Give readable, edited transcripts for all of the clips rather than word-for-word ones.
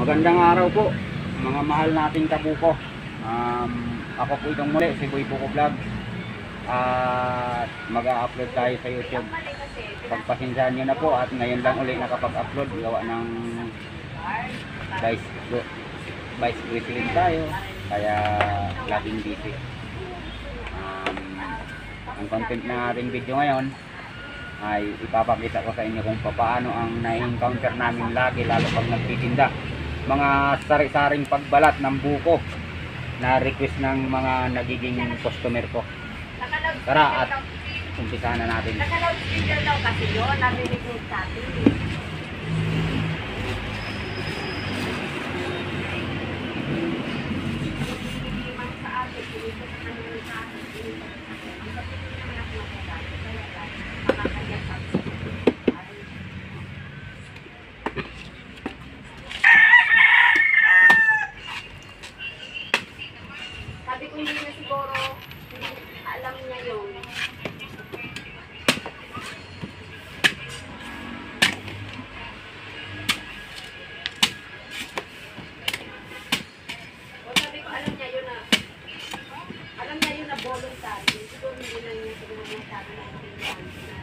Magandang araw po mga mahal nating kabuko. Ako po itong muli, si Boy Buko Vlog. At mag-a-upload tayo sa YouTube. Pagpasensyahan nyo na po at ngayon lang ulit nakapag-upload. Gawa ng vice president tayo, kaya laging busy. Ang content na ating video ngayon ay ipapakita ko sa inyo kung paano ang na-encounter namin lagi, lalo pag nagtitinda, mga sari-saring pagbalat ng buko na request ng mga nagiging customer ko. Tara at umpisahan na natin. Naka-loudspeaker daw kasi yun, narinig mo sa atin. Sabi ko hindi na siguro alam niya yun. Alam niya yun na voluntary. Siguro hindi na niya siguro masabi na hindi niya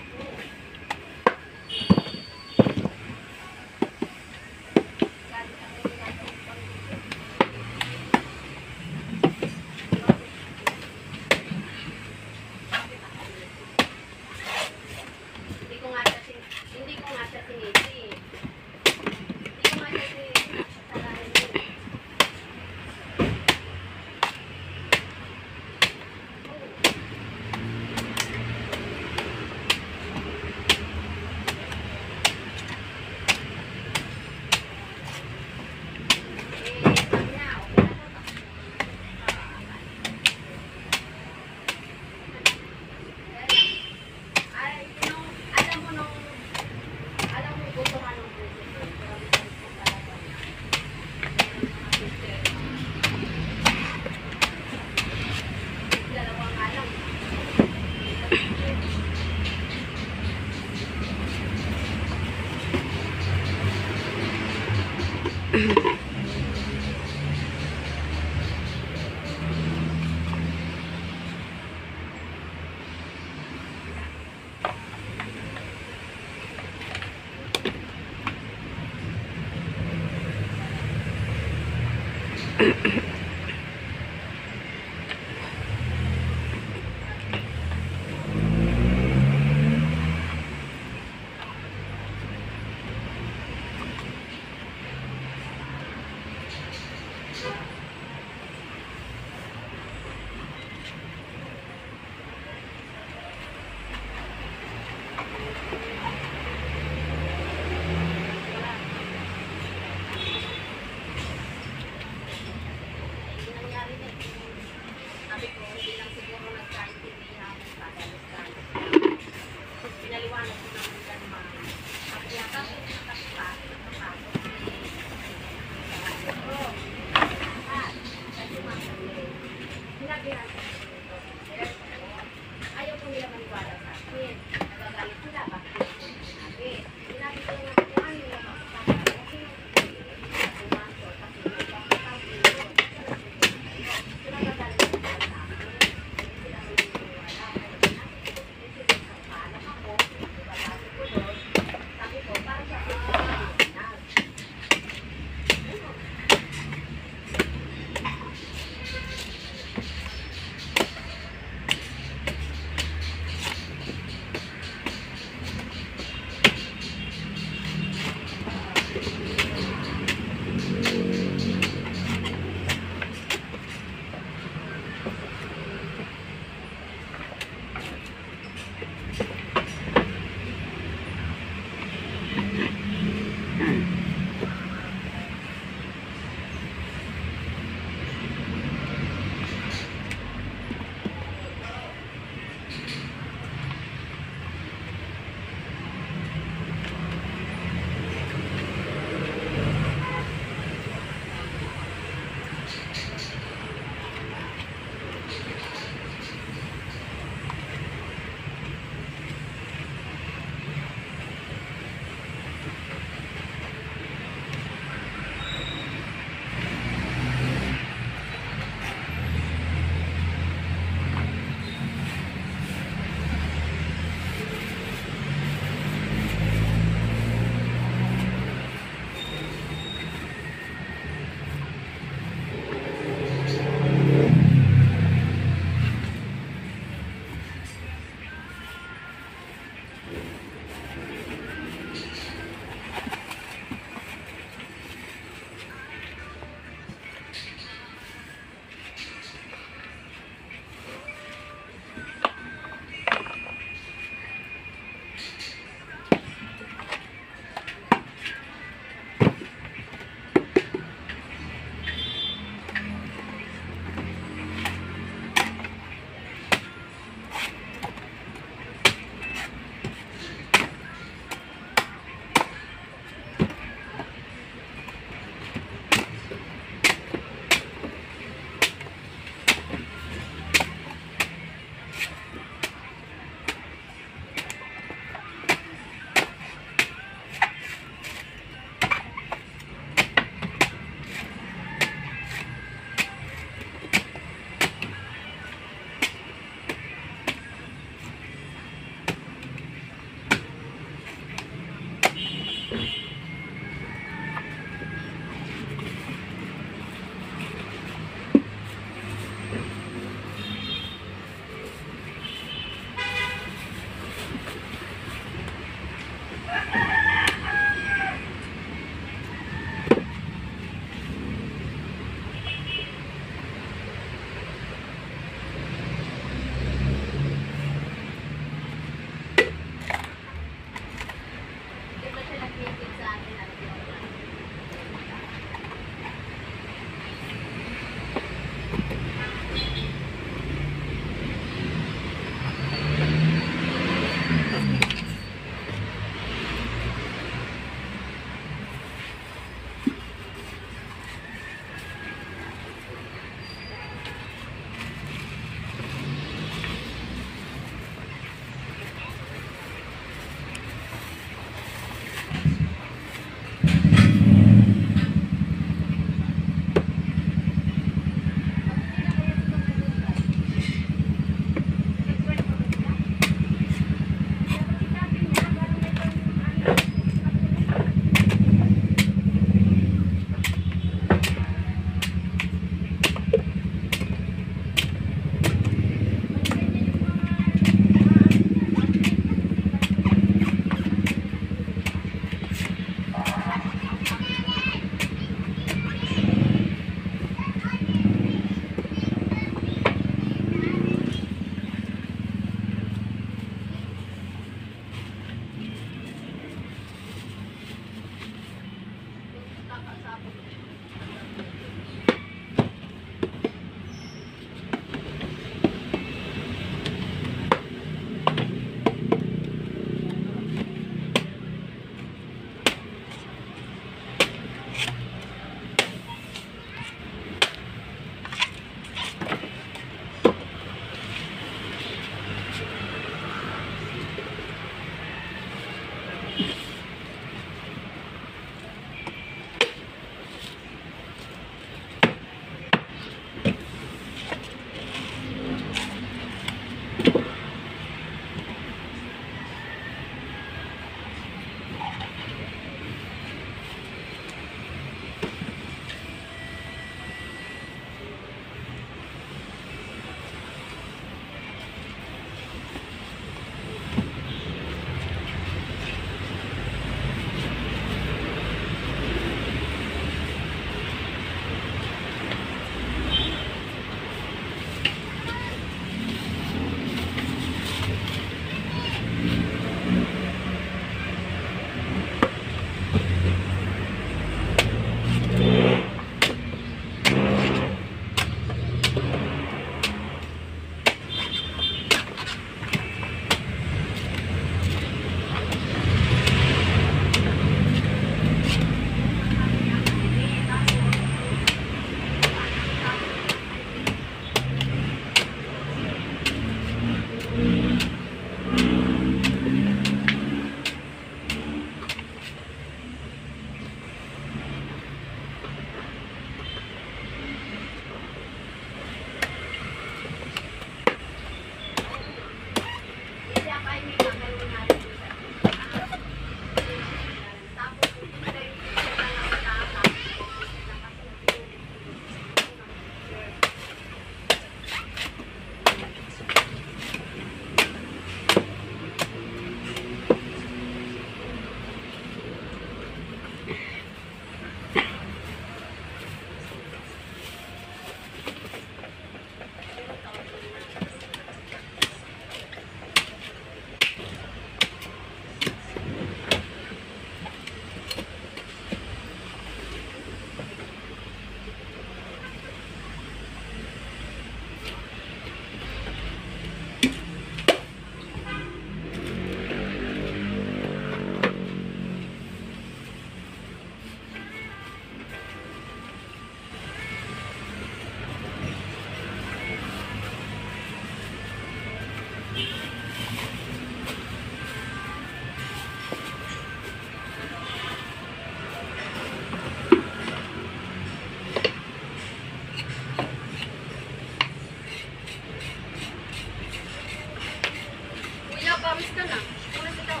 Promise ka na. Oras ikaw.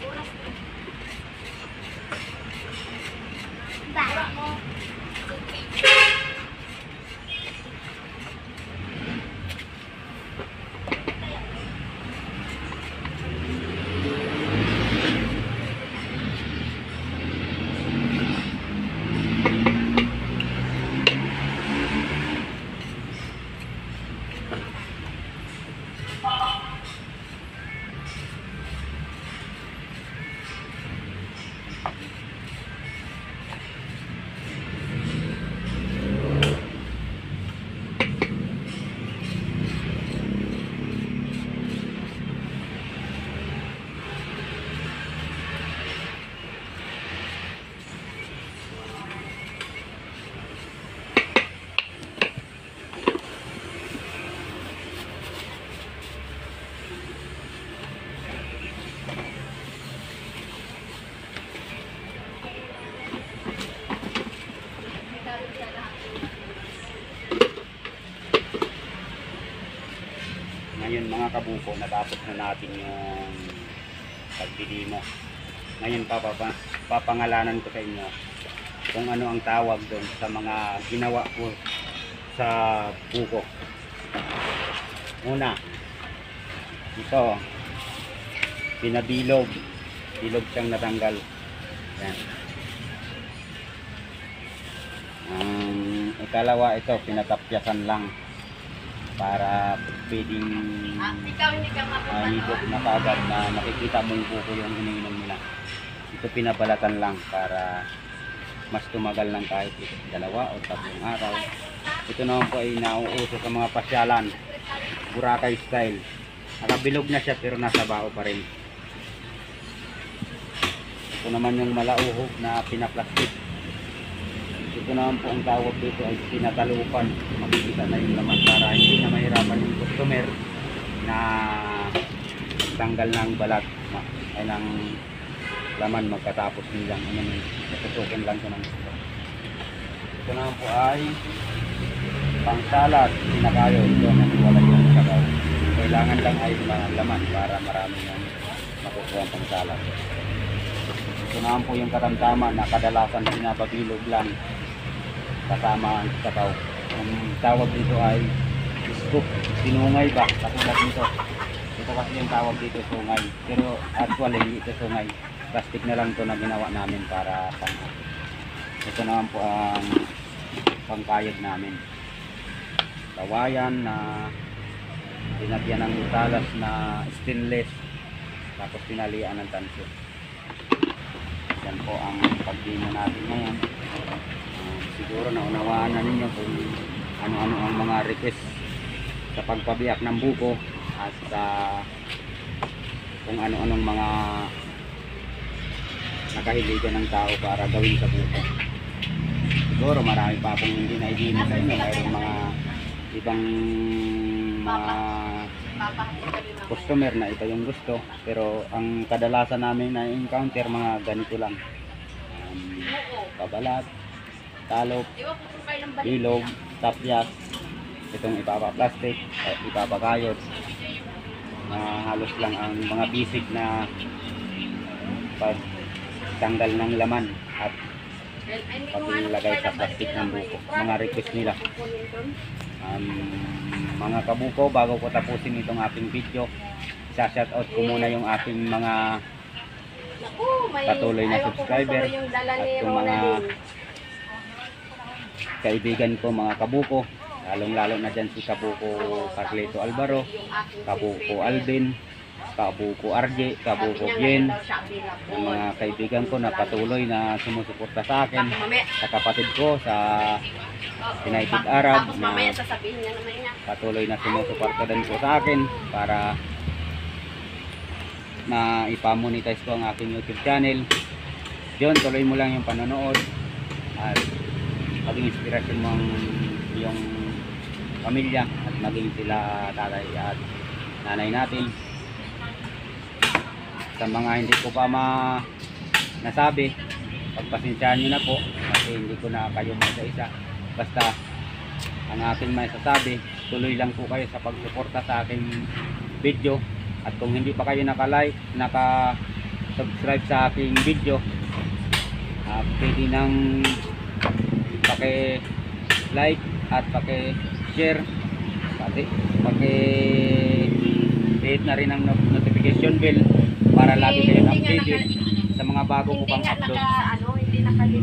Oras. Bara mo. Ngayon mga kabuko, natapos na natin yung pagdidimo. Ngayon papangalanan ko sa inyo kung ano ang tawag doon sa mga ginawa ko sa buko. Una, ito, pinabilog. Bilog siyang natanggal. Yan. Ikalawa, ito, pinatapyasan lang para pwedeng Ikaw hindi ka higop na kagad na makikita mo yung buko yung iniinom nila. ito pinabalatan lang para mas tumagal ng kahit 2 o 3 araw. Ito naman po ay nauuso sa mga pasyalan, Boracay style. Nakabilog na siya pero nasa bao pa rin. Ito naman yung malauhog na pinaplastic. Ito naman po ang tawag dito ay pinatalupan. Makikita na yung laman para hindi na mahirapan yung customer na tanggal ng balat ay ng laman magkatapos nilang natutukin lang siya ng gusto. Ito naman po ay pangsalat, pinakayo. Ito naniwala yung sabaw. Kailangan lang ay laman para marami yung makukuha ang pangsalat. Ito naman po yung katamtaman na kadalasan pinapabilog lang kasama ang sabaw. Ang tawag dito ay scoop, sinungay ba? Katulad dito. Ito kasi yung tawag dito sungay. Pero actually hindi ito sungay. Plastic na lang ito na ginawa namin para pang. Ito naman po ang pangkayod namin. Kawayan na dinagyan ng talas na stainless tapos pinalian ng tanso. Yan po ang pagdino natin ngayon. Siguro naunawaan na ninyo kung ano-ano ang mga request sa pagpabiyak ng buko at kung ano-anong mga nakahiligan ng tao para gawin sa buko. Siguro marami pa akong hindi na-idino sa inyo. Mayroong mga ibang mga customer na iba yung gusto, pero ang kadalasan namin na encounter mga ganito lang. Pabalat, talop, ilog, tapyas, itong ipapaplastic, ipapakayot. Halos lang ang mga basic na pagtanggal ng laman at paglagay sa plastic ng buko. Mga request nila. Mga kabuko, bago ko tapusin itong aking video, isa-shoutout ko muna yung aking mga patuloy na subscriber at yung mga kaibigan ko, mga kabuko, lalong-lalo na dyan si Kabuko Carlito Alvaro, Kabuko Alvin, Kabuko RJ, Kabuko Bien, yung mga kaibigan ko na patuloy na sumusuporta sa akin, sa kapatid ko sa United Arab na patuloy na sumusuporta din po sa akin para na ipamonetize ko ang aking YouTube channel. Diyon, tuloy mo lang yung panonood at maging inspirasyon mo ang iyong pamilya at maging sila tatay at nanay natin. Sa mga hindi ko pa nasabi, pagpasensyahan nyo na po kasi hindi ko na kayo isa-isa. Basta ang aking may sasabi, tuloy lang po kayo sa pagsuporta sa aking video. At kung hindi pa kayo naka-like, naka-subscribe sa aking video, pwede nang paki-like at paki-share, paki-hit na rin ang notification bell para lagi kayong updated sa mga bago ko pang upload. Hindi